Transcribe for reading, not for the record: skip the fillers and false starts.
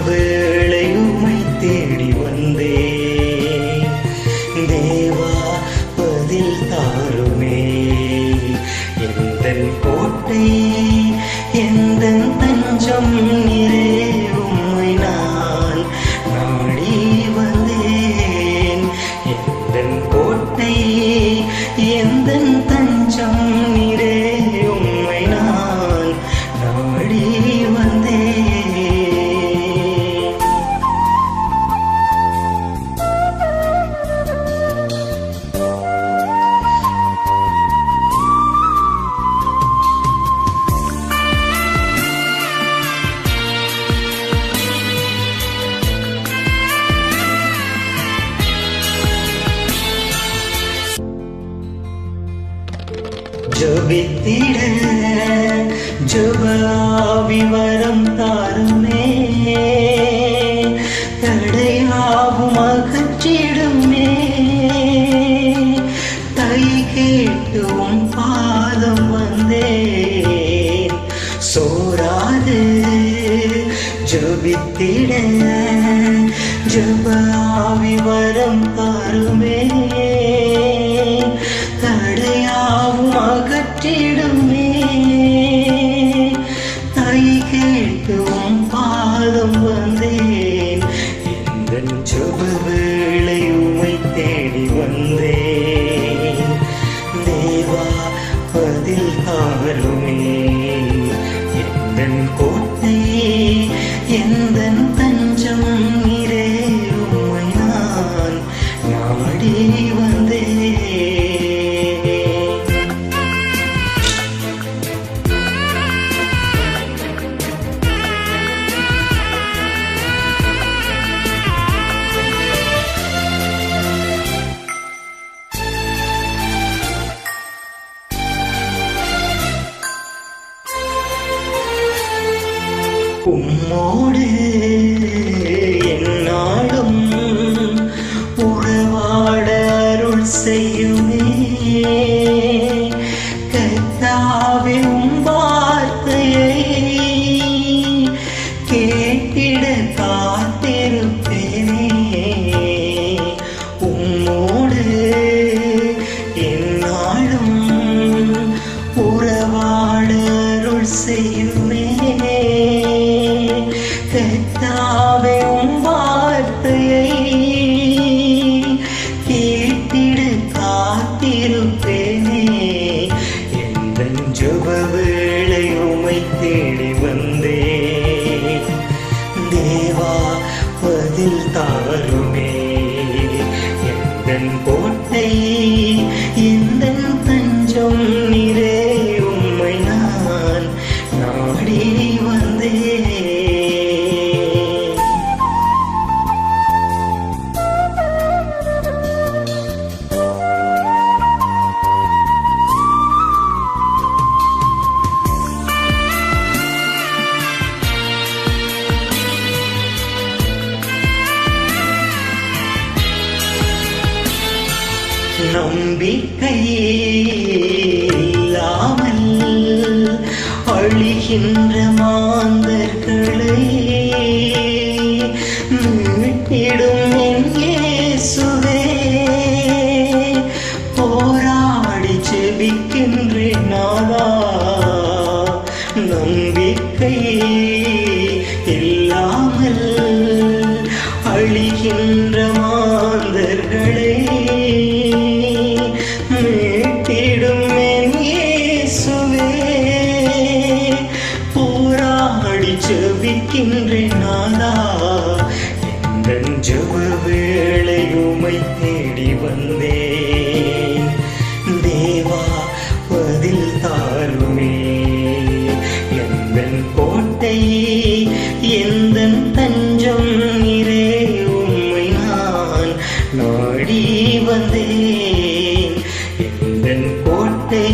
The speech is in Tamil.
வேளை உம்மை தேடி வந்தேன். தேவா பதில் தாருமே. எந்தன் கோட்டை எந்தன் தஞ்சம் நீரே, உம்மை நான் நாடி வந்தேன். எந்தன் கோட்டை எந்தன் தஞ்சம் நீரே, உம்மை நான் நாடி வந்தேன். ஜெபித்திட ஜெபஆவி வரம் தாருமே. தடையாகும் அகற்றிடுமே. தை கேட்டு உம் பாதம் வந்தேன். சோராது ஜெபித்திட ஜெபஆவி வரம் தாருமே. தடையாவும் அகற்றிடுமே. தை கேட்டு உம் பாதம் வந்தேன். எந்தன் ஜெப வேளை உம்மை தேடி வந்தேன். தேவா பதில் தாருமே. எந்தன் கோட்டை எந்தன் தஞ்சம் நீரே, உம்மை நான் நாடி வந்தேன். உம்மோடு எந்நாளும் உறவாட அருள் செய்யுமே. கர்த்தாவே உம் வார்த்தையை கேட்டிட காத்திருப்பேனே. உம்மோடு எந்நாளும் உறவாட அருள் செய்யுமே. கர்த்தாவே உம் வார்த்தையை கேட்டிட காத்திருப்பேனே. எந்தன் ஜெப வேளை உம்மை தேடி வந்தேன். தேவா பதில் தாருமே. எந்தன் கோட்டை எந்தன் தஞ்சம் நீரே, உம்மை நான் நாடி வந்தேன். நம்பிக்கை இல்லாமல் அழிகின்ற மாந்தர்களை மீட்டிடும் என் இயேசுவே. போராடி ஜெபிக்கின்றேன் நாதா. நம்பிக்கை இல்லாமல் அழிகின்ற மாந்தர்களை மீட்டிடும் என் இயேசுவே. போராடி ஜெபிக்கின்றேன் நாதா. எந்தன் ஜெப வேளை உம்மை தேடி வந்தேன். தேவா பதில் தாருமே. எந்தன் கோட்டை எந்தன் தஞ்சம் நீரே, உம்மை நான் நாடி வந்தேன். எந்தன் கோட்டை